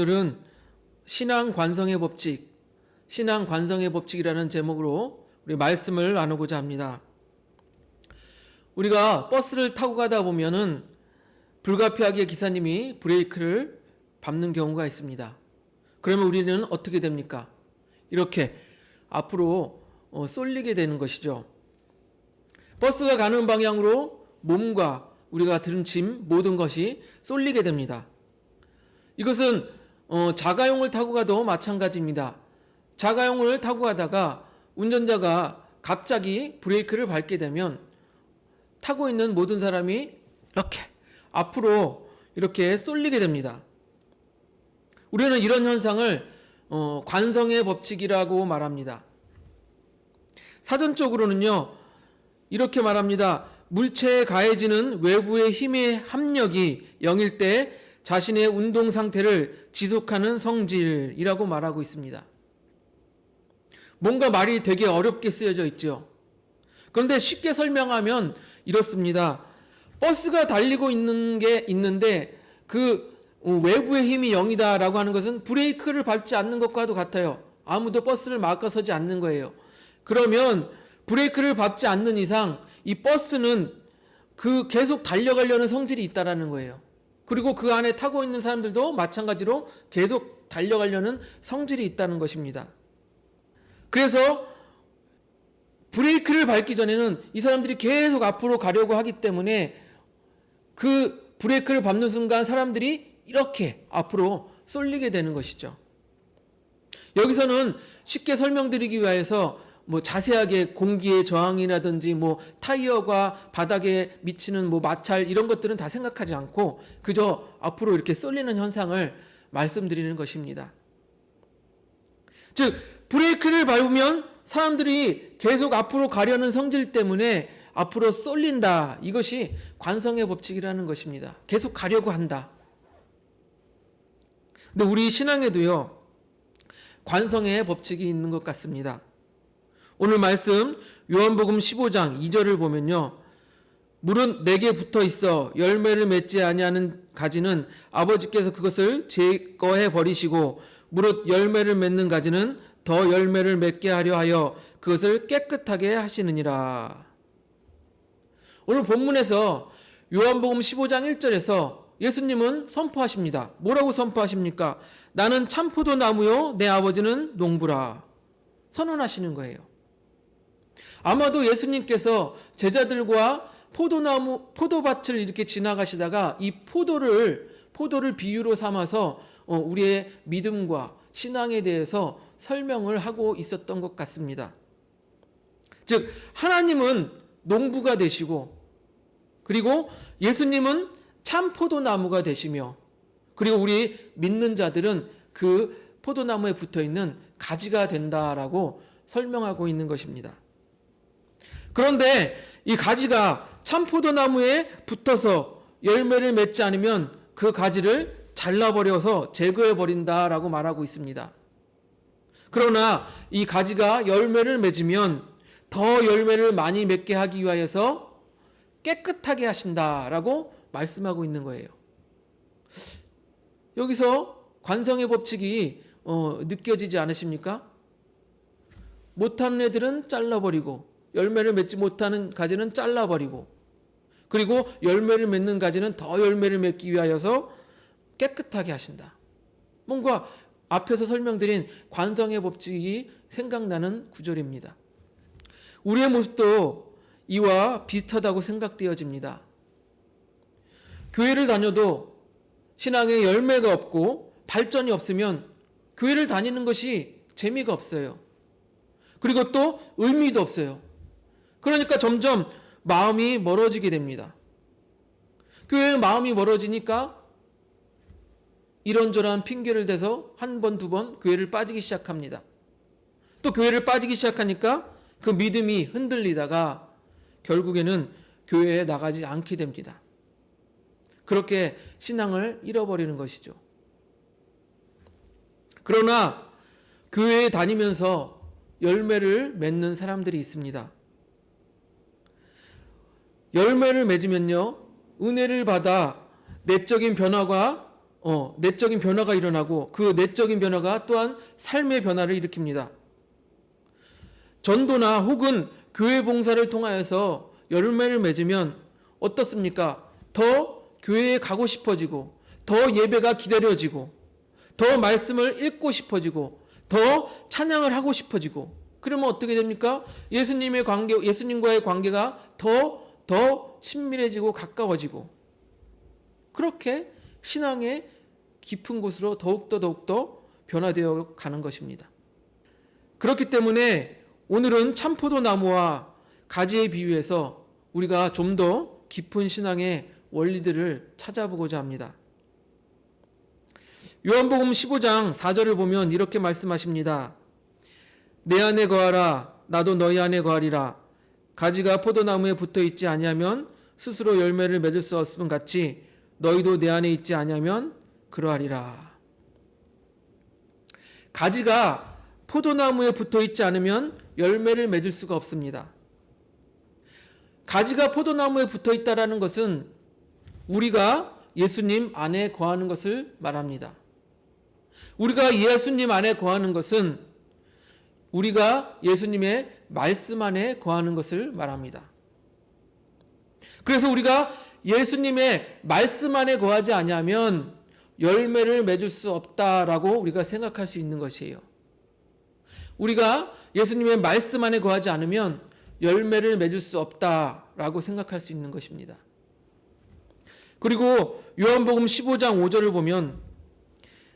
오늘은 신앙 관성의 법칙, 신앙 관성의 법칙이라는 제목으로 우리 말씀을 나누고자 합니다. 우리가 버스를 타고 가다 보면은 불가피하게 기사님이 브레이크를 밟는 경우가 있습니다. 그러면 우리는 어떻게 됩니까? 이렇게 앞으로 쏠리게 되는 것이죠. 버스가 가는 방향으로 몸과 우리가 들은 짐 모든 것이 쏠리게 됩니다. 이것은 자가용을 타고 가도 마찬가지입니다. 자가용을 타고 가다가 운전자가 갑자기 브레이크를 밟게 되면 타고 있는 모든 사람이 이렇게 앞으로 이렇게 쏠리게 됩니다. 우리는 이런 현상을 관성의 법칙이라고 말합니다. 사전적으로는요, 이렇게 말합니다. 물체에 가해지는 외부의 힘의 합력이 0일 때 자신의 운동 상태를 지속하는 성질이라고 말하고 있습니다. 뭔가 말이 되게 어렵게 쓰여져 있죠. 그런데 쉽게 설명하면 이렇습니다. 버스가 달리고 있는 게 있는데 그 외부의 힘이 0이다라고 하는 것은 브레이크를 밟지 않는 것과도 같아요. 아무도 버스를 막아서지 않는 거예요. 그러면 브레이크를 밟지 않는 이상 이 버스는 그 계속 달려가려는 성질이 있다라는 거예요. 그리고 그 안에 타고 있는 사람들도 마찬가지로 계속 달려가려는 성질이 있다는 것입니다. 그래서 브레이크를 밟기 전에는 이 사람들이 계속 앞으로 가려고 하기 때문에 그 브레이크를 밟는 순간 사람들이 이렇게 앞으로 쏠리게 되는 것이죠. 여기서는 쉽게 설명드리기 위해서 자세하게 공기의 저항이라든지 타이어가 바닥에 미치는 마찰 이런 것들은 다 생각하지 않고 그저 앞으로 이렇게 쏠리는 현상을 말씀드리는 것입니다. 즉 브레이크를 밟으면 사람들이 계속 앞으로 가려는 성질 때문에 앞으로 쏠린다. 이것이 관성의 법칙이라는 것입니다. 계속 가려고 한다. 근데 우리 신앙에도요, 관성의 법칙이 있는 것 같습니다. 오늘 말씀 요한복음 15장 2절을 보면요. 무릇 내게 붙어 있어 열매를 맺지 아니하는 가지는 아버지께서 그것을 제거해 버리시고 무릇 열매를 맺는 가지는 더 열매를 맺게 하려 하여 그것을 깨끗하게 하시느니라. 오늘 본문에서 요한복음 15장 1절에서 예수님은 선포하십니다. 뭐라고 선포하십니까? 나는 참포도나무요 내 아버지는 농부라. 선언하시는 거예요. 아마도 예수님께서 제자들과 포도밭을 이렇게 지나가시다가 이 포도를 비유로 삼아서 우리의 믿음과 신앙에 대해서 설명을 하고 있었던 것 같습니다. 즉 하나님은 농부가 되시고 그리고 예수님은 참 포도나무가 되시며 그리고 우리 믿는 자들은 그 포도나무에 붙어있는 가지가 된다라고 설명하고 있는 것입니다. 그런데 이 가지가 참 포도나무에 붙어서 열매를 맺지 않으면 그 가지를 잘라버려서 제거해버린다라고 말하고 있습니다. 그러나 이 가지가 열매를 맺으면 더 열매를 많이 맺게 하기 위하여서 깨끗하게 하신다라고 말씀하고 있는 거예요. 여기서 관성의 법칙이 느껴지지 않으십니까? 못하는 애들은 잘라버리고 열매를 맺지 못하는 가지는 잘라버리고 그리고 열매를 맺는 가지는 더 열매를 맺기 위하여서 깨끗하게 하신다. 뭔가 앞에서 설명드린 관성의 법칙이 생각나는 구절입니다. 우리의 모습도 이와 비슷하다고 생각되어집니다. 교회를 다녀도 신앙에 열매가 없고 발전이 없으면 교회를 다니는 것이 재미가 없어요. 그리고 또 의미도 없어요. 그러니까 점점 마음이 멀어지게 됩니다. 교회에 마음이 멀어지니까 이런저런 핑계를 대서 한 번, 두 번 교회를 빠지기 시작합니다. 또 교회를 빠지기 시작하니까 그 믿음이 흔들리다가 결국에는 교회에 나가지 않게 됩니다. 그렇게 신앙을 잃어버리는 것이죠. 그러나 교회에 다니면서 열매를 맺는 사람들이 있습니다. 열매를 맺으면요, 은혜를 받아 내적인 변화가 내적인 변화가 일어나고 그 내적인 변화가 또한 삶의 변화를 일으킵니다. 전도나 혹은 교회 봉사를 통하여서 열매를 맺으면 어떻습니까? 더 교회에 가고 싶어지고, 더 예배가 기다려지고, 더 말씀을 읽고 싶어지고, 더 찬양을 하고 싶어지고, 그러면 어떻게 됩니까? 예수님과의 관계가 더 친밀해지고 가까워지고, 그렇게 신앙의 깊은 곳으로 더욱더 변화되어 가는 것입니다. 그렇기 때문에 오늘은 참포도나무와 가지에 비유해서 우리가 좀 더 깊은 신앙의 원리들을 찾아보고자 합니다. 요한복음 15장 4절을 보면 이렇게 말씀하십니다. 내 안에 거하라, 나도 너희 안에 거하리라. 가지가 포도나무에 붙어 있지 아니하면 스스로 열매를 맺을 수 없음 같이 너희도 내 안에 있지 아니하면 그러하리라. 가지가 포도나무에 붙어 있지 않으면 열매를 맺을 수가 없습니다. 가지가 포도나무에 붙어 있다라는 것은 우리가 예수님 안에 거하는 것을 말합니다. 우리가 예수님 안에 거하는 것은 우리가 예수님의 말씀 안에 거하는 것을 말합니다. 그래서 우리가 예수님의 말씀 안에 거하지 아니하면 열매를 맺을 수 없다라고 우리가 생각할 수 있는 것이에요. 우리가 예수님의 말씀 안에 거하지 않으면 열매를 맺을 수 없다라고 생각할 수 있는 것입니다. 그리고 요한복음 15장 5절을 보면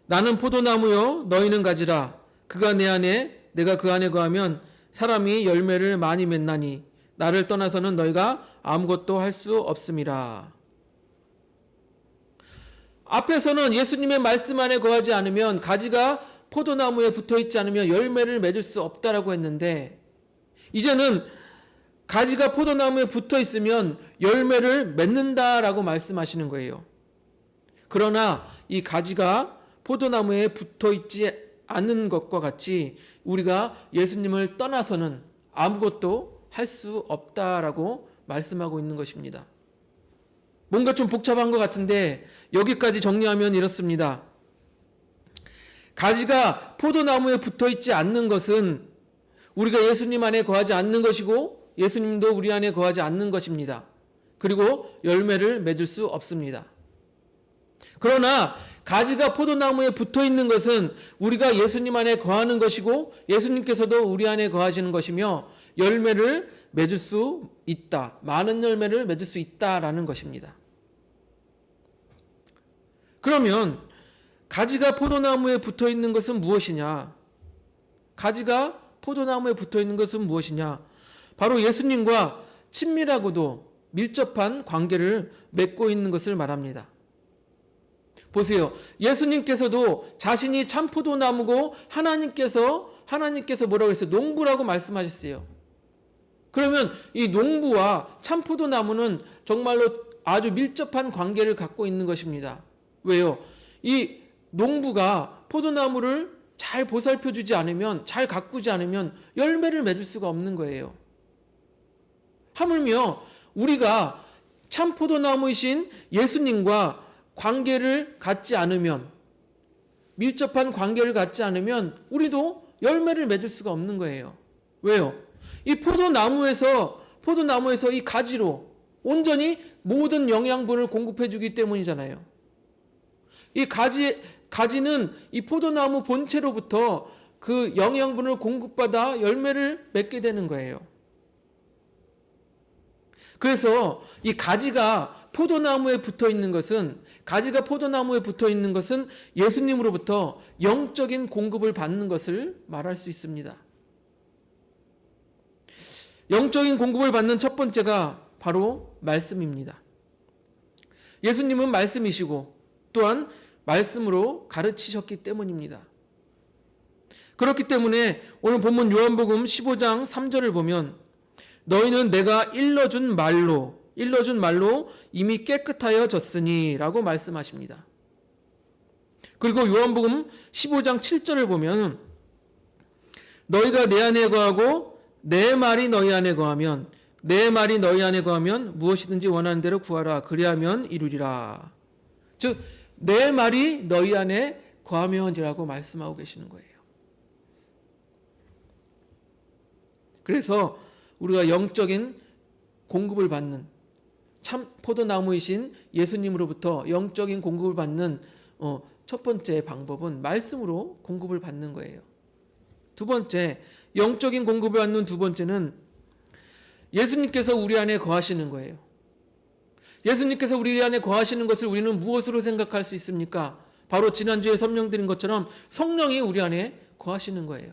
나는 포도나무요 너희는 가지라. 그가 내 안에 내가 그 안에 거하면 사람이 열매를 많이 맺나니 나를 떠나서는 너희가 아무것도 할 수 없음이라. 앞에서는 예수님의 말씀 안에 거하지 않으면, 가지가 포도나무에 붙어 있지 않으면 열매를 맺을 수 없다라고 했는데, 이제는 가지가 포도나무에 붙어 있으면 열매를 맺는다라고 말씀하시는 거예요. 그러나 이 가지가 포도나무에 붙어 있지 않은 것과 같이 우리가 예수님을 떠나서는 아무것도 할 수 없다라고 말씀하고 있는 것입니다. 뭔가 좀 복잡한 것 같은데 여기까지 정리하면 이렇습니다. 가지가 포도나무에 붙어 있지 않는 것은 우리가 예수님 안에 거하지 않는 것이고 예수님도 우리 안에 거하지 않는 것입니다. 그리고 열매를 맺을 수 없습니다. 그러나 가지가 포도나무에 붙어 있는 것은 우리가 예수님 안에 거하는 것이고 예수님께서도 우리 안에 거하시는 것이며 열매를 맺을 수 있다. 많은 열매를 맺을 수 있다라는 것입니다. 그러면 가지가 포도나무에 붙어 있는 것은 무엇이냐? 가지가 포도나무에 붙어 있는 것은 무엇이냐? 바로 예수님과 친밀하고도 밀접한 관계를 맺고 있는 것을 말합니다. 보세요. 예수님께서도 자신이 참 포도나무고 하나님께서 뭐라고 했어요? 농부라고 말씀하셨어요. 그러면 이 농부와 참 포도나무는 정말로 아주 밀접한 관계를 갖고 있는 것입니다. 왜요? 이 농부가 포도나무를 잘 보살펴주지 않으면, 잘 가꾸지 않으면 열매를 맺을 수가 없는 거예요. 하물며 우리가 참 포도나무이신 예수님과 관계를 갖지 않으면, 밀접한 관계를 갖지 않으면 우리도 열매를 맺을 수가 없는 거예요. 왜요? 이 포도나무에서 이 가지로 온전히 모든 영양분을 공급해 주기 때문이잖아요. 이 가지는 이 포도나무 본체로부터 그 영양분을 공급받아 열매를 맺게 되는 거예요. 그래서 이 가지가 포도나무에 붙어 있는 것은 예수님으로부터 영적인 공급을 받는 것을 말할 수 있습니다. 영적인 공급을 받는 첫 번째가 바로 말씀입니다. 예수님은 말씀이시고 또한 말씀으로 가르치셨기 때문입니다. 그렇기 때문에 오늘 본문 요한복음 15장 3절을 보면 너희는 내가 일러준 말로 이미 깨끗하여졌으니 라고 말씀하십니다. 그리고 요한복음 15장 7절을 보면 너희가 내 안에 거하고 내 말이 너희 안에 거하면 무엇이든지 원하는 대로 구하라 그리하면 이루리라. 즉 내 말이 너희 안에 거하면이라고 말씀하고 계시는 거예요. 그래서 우리가 영적인 공급을 받는, 참 포도나무이신 예수님으로부터 영적인 공급을 받는 첫 번째 방법은 말씀으로 공급을 받는 거예요. 두 번째, 영적인 공급을 받는 두 번째는 예수님께서 우리 안에 거하시는 거예요. 예수님께서 우리 안에 거하시는 것을 우리는 무엇으로 생각할 수 있습니까? 바로 지난주에 설명드린 것처럼 성령이 우리 안에 거하시는 거예요.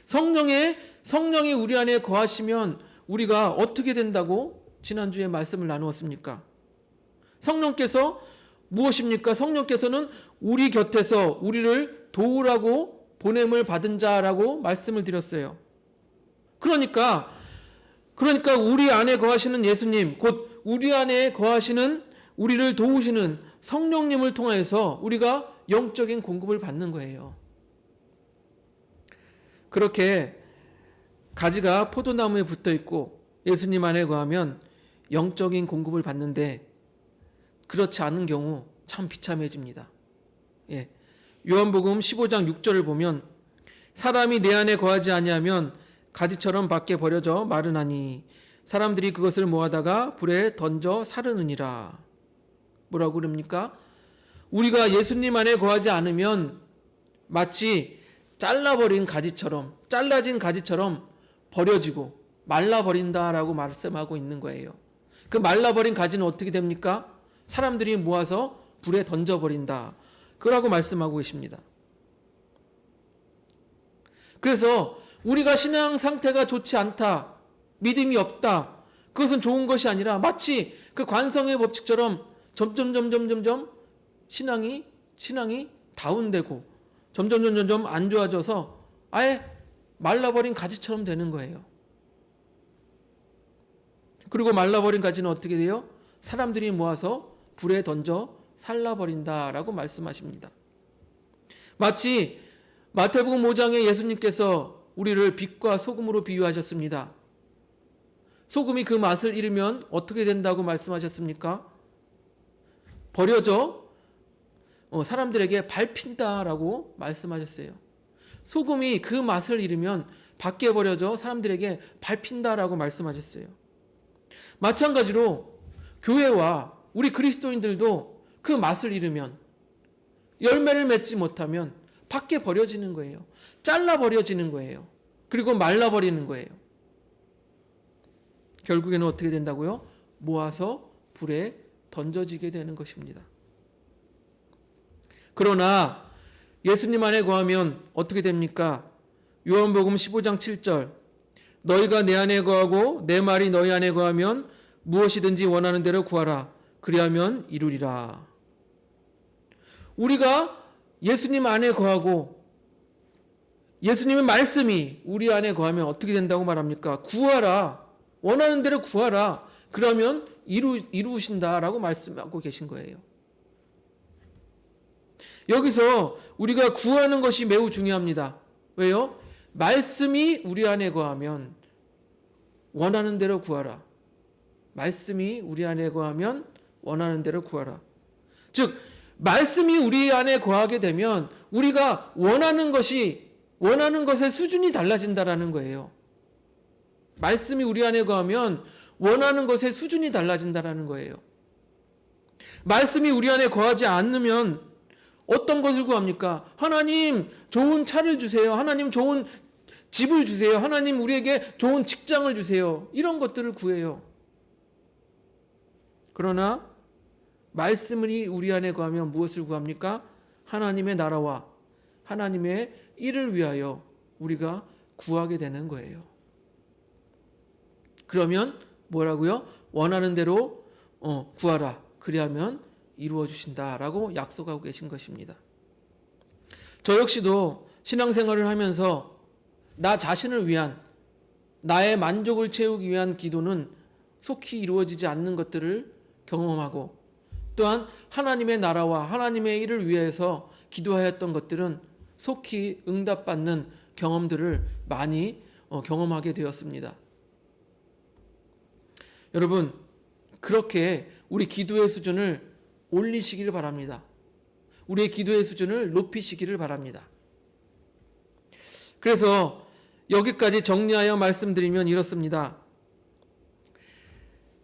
성령이 우리 안에 거하시면 우리가 어떻게 된다고 지난주에 말씀을 나누었습니까? 성령께서 무엇입니까? 성령께서는 우리 곁에서 우리를 도우라고 보냄을 받은 자라고 말씀을 드렸어요. 그러니까 우리 안에 거하시는 예수님, 곧 우리 안에 거하시는 우리를 도우시는 성령님을 통해서 우리가 영적인 공급을 받는 거예요. 그렇게 가지가 포도나무에 붙어 있고 예수님 안에 거하면 영적인 공급을 받는데, 그렇지 않은 경우 참 비참해집니다. 예. 요한복음 15장 6절을 보면 사람이 내 안에 거하지 아니하면 가지처럼 밖에 버려져 마르나니 사람들이 그것을 모아다가 불에 던져 사르느니라. 뭐라고 그럽니까? 우리가 예수님 안에 거하지 않으면 마치 잘라진 가지처럼 버려지고 말라버린다라고 말씀하고 있는 거예요. 그 말라버린 가지는 어떻게 됩니까? 사람들이 모아서 불에 던져버린다. 그러고 말씀하고 계십니다. 그래서 우리가 신앙 상태가 좋지 않다, 믿음이 없다, 그것은 좋은 것이 아니라 마치 그 관성의 법칙처럼 점점 신앙이 다운되고 점점 안 좋아져서 아예 말라버린 가지처럼 되는 거예요. 그리고 말라버린 가지는 어떻게 돼요? 사람들이 모아서 불에 던져 살라버린다라고 말씀하십니다. 마치 마태복음 5장에 예수님께서 우리를 빛과 소금으로 비유하셨습니다. 소금이 그 맛을 잃으면 어떻게 된다고 말씀하셨습니까? 버려져 사람들에게 밟힌다라고 말씀하셨어요. 소금이 그 맛을 잃으면 밖에 버려져 사람들에게 밟힌다라고 말씀하셨어요. 마찬가지로 교회와 우리 그리스도인들도 그 맛을 잃으면, 열매를 맺지 못하면 밖에 버려지는 거예요. 잘라버려지는 거예요. 그리고 말라버리는 거예요. 결국에는 어떻게 된다고요? 모아서 불에 던져지게 되는 것입니다. 그러나 예수님 안에 거하면 어떻게 됩니까? 요한복음 15장 7절, 너희가 내 안에 거하고 내 말이 너희 안에 거하면 무엇이든지 원하는 대로 구하라. 그리하면 이루리라. 우리가 예수님 안에 거하고 예수님의 말씀이 우리 안에 거하면 어떻게 된다고 말합니까? 구하라. 원하는 대로 구하라. 그러면 이루신다라고 말씀하고 계신 거예요. 여기서 우리가 구하는 것이 매우 중요합니다. 왜요? 말씀이 우리 안에 거하면 원하는 대로 구하라. 말씀이 우리 안에 거하면 원하는 대로 구하라. 즉 말씀이 우리 안에 거하게 되면 우리가 원하는 것의 수준이 달라진다라는 거예요. 말씀이 우리 안에 거하면 원하는 것의 수준이 달라진다라는 거예요. 말씀이 우리 안에 거하지 않으면 어떤 것을 구합니까? 하나님 좋은 차를 주세요. 하나님 좋은 집을 주세요. 하나님 우리에게 좋은 직장을 주세요. 이런 것들을 구해요. 그러나 말씀이 우리 안에 거하면 무엇을 구합니까? 하나님의 나라와 하나님의 일을 위하여 우리가 구하게 되는 거예요. 그러면 뭐라고요? 원하는 대로 구하라. 그리하면 이루어 주신다라고 약속하고 계신 것입니다. 저 역시도 신앙생활을 하면서 나 자신을 위한, 나의 만족을 채우기 위한 기도는 속히 이루어지지 않는 것들을 경험하고, 또한 하나님의 나라와 하나님의 일을 위해서 기도하였던 것들은 속히 응답받는 경험들을 많이 경험하게 되었습니다. 여러분, 그렇게 우리 기도의 수준을 올리시기를 바랍니다. 우리의 기도의 수준을 높이시기를 바랍니다. 그래서 여기까지 정리하여 말씀드리면 이렇습니다.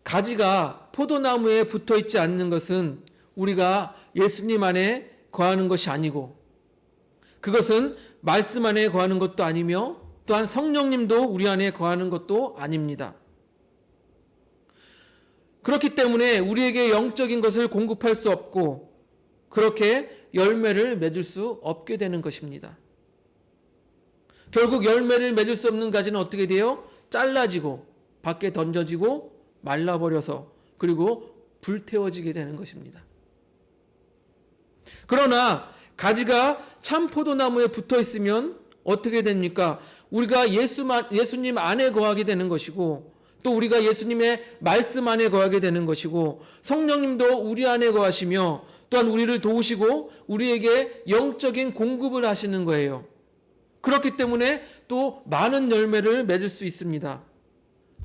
가지가 포도나무에 붙어 있지 않는 것은 우리가 예수님 안에 거하는 것이 아니고, 그것은 말씀 안에 거하는 것도 아니며, 또한 성령님도 우리 안에 거하는 것도 아닙니다. 그렇기 때문에 우리에게 영적인 것을 공급할 수 없고, 그렇게 열매를 맺을 수 없게 되는 것입니다. 결국 열매를 맺을 수 없는 가지는 어떻게 돼요? 잘라지고 밖에 던져지고 말라버려서, 그리고 불태워지게 되는 것입니다. 그러나 가지가 참 포도나무에 붙어 있으면 어떻게 됩니까? 우리가 예수님 안에 거하게 되는 것이고, 또 우리가 예수님의 말씀 안에 거하게 되는 것이고, 성령님도 우리 안에 거하시며 또한 우리를 도우시고 우리에게 영적인 공급을 하시는 거예요. 그렇기 때문에 또 많은 열매를 맺을 수 있습니다.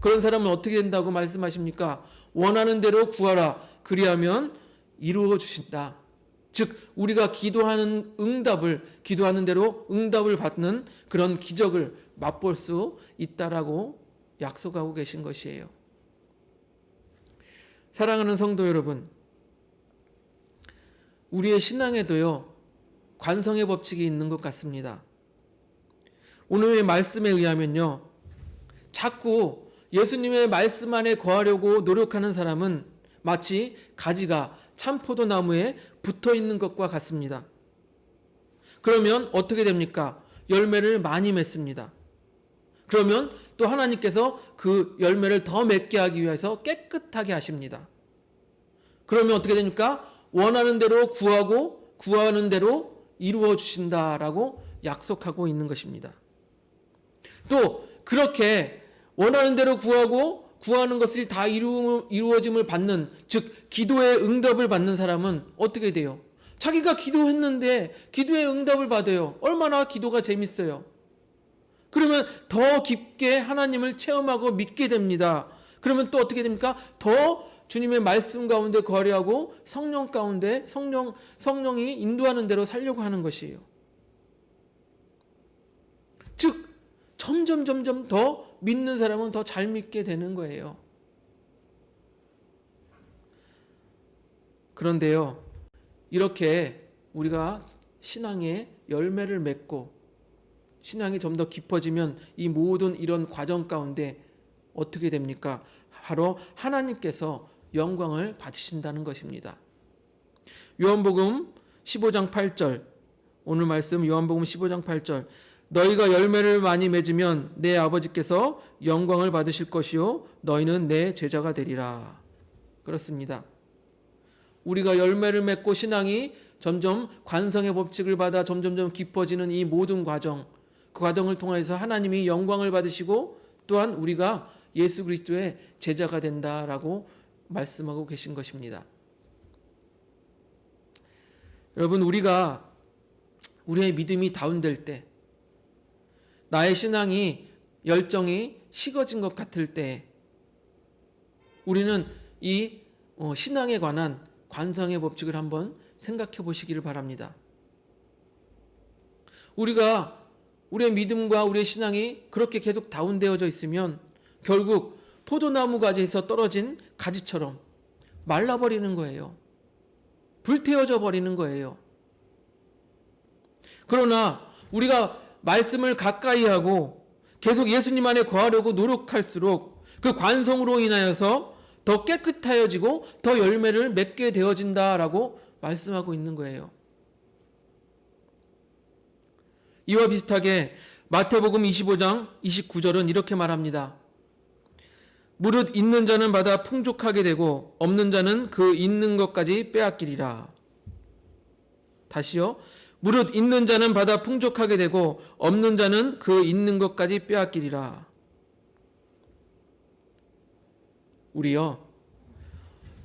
그런 사람은 어떻게 된다고 말씀하십니까? 원하는 대로 구하라. 그리하면 이루어 주신다. 즉 우리가 기도하는 대로 응답을 받는 그런 기적을 맛볼 수 있다라고 약속하고 계신 것이에요. 사랑하는 성도 여러분, 우리의 신앙에도요, 관성의 법칙이 있는 것 같습니다. 오늘의 말씀에 의하면요, 자꾸 예수님의 말씀 안에 거하려고 노력하는 사람은 마치 가지가 참 포도나무에 붙어 있는 것과 같습니다. 그러면 어떻게 됩니까? 열매를 많이 맺습니다. 그러면 또 하나님께서 그 열매를 더 맺게 하기 위해서 깨끗하게 하십니다. 그러면 어떻게 됩니까? 원하는 대로 구하고 구하는 대로 이루어 주신다라고 약속하고 있는 것입니다. 또 그렇게 원하는 대로 구하고 구하는 것을 다 이루어짐을 받는, 즉 기도의 응답을 받는 사람은 어떻게 돼요? 자기가 기도했는데 기도의 응답을 받아요. 얼마나 기도가 재밌어요. 그러면 더 깊게 하나님을 체험하고 믿게 됩니다. 그러면 또 어떻게 됩니까? 더 주님의 말씀 가운데 거하려고 성령 가운데 성령이 인도하는 대로 살려고 하는 것이에요. 즉 점점 더 믿는 사람은 더 잘 믿게 되는 거예요. 그런데요, 이렇게 우리가 신앙의 열매를 맺고 신앙이 좀 더 깊어지면 이 모든 이런 과정 가운데 어떻게 됩니까? 바로 하나님께서 영광을 받으신다는 것입니다. 요한복음 15장 8절, 오늘 말씀 요한복음 15장 8절, 너희가 열매를 많이 맺으면 내 아버지께서 영광을 받으실 것이요 너희는 내 제자가 되리라. 그렇습니다. 우리가 열매를 맺고 신앙이 점점 관성의 법칙을 받아 점점 깊어지는 이 모든 과정, 그 과정을 통해서 하나님이 영광을 받으시고 또한 우리가 예수 그리스도의 제자가 된다라고 말씀하고 계신 것입니다. 여러분, 우리가 우리의 믿음이 다운될 때, 나의 신앙이 열정이 식어진 것 같을 때, 우리는 이 신앙에 관한 관성의 법칙을 한번 생각해 보시기를 바랍니다. 우리가 우리의 믿음과 우리의 신앙이 그렇게 계속 다운되어져 있으면 결국 포도나무 가지에서 떨어진 가지처럼 말라버리는 거예요. 불태워져 버리는 거예요. 그러나 우리가 말씀을 가까이 하고 계속 예수님 안에 거하려고 노력할수록 그 관성으로 인하여서 더 깨끗하여지고 더 열매를 맺게 되어진다라고 말씀하고 있는 거예요. 이와 비슷하게 마태복음 25장 29절은 이렇게 말합니다. 무릇 있는 자는 받아 풍족하게 되고 없는 자는 그 있는 것까지 빼앗기리라. 다시요. 무릇 있는 자는 받아 풍족하게 되고 없는 자는 그 있는 것까지 빼앗기리라. 우리요,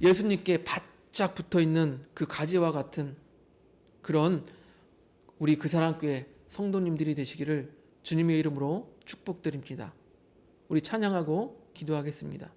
예수님께 바짝 붙어있는 그 가지와 같은 그런 우리 그 사랑교회 성도님들이 되시기를 주님의 이름으로 축복드립니다. 우리 찬양하고 기도하겠습니다.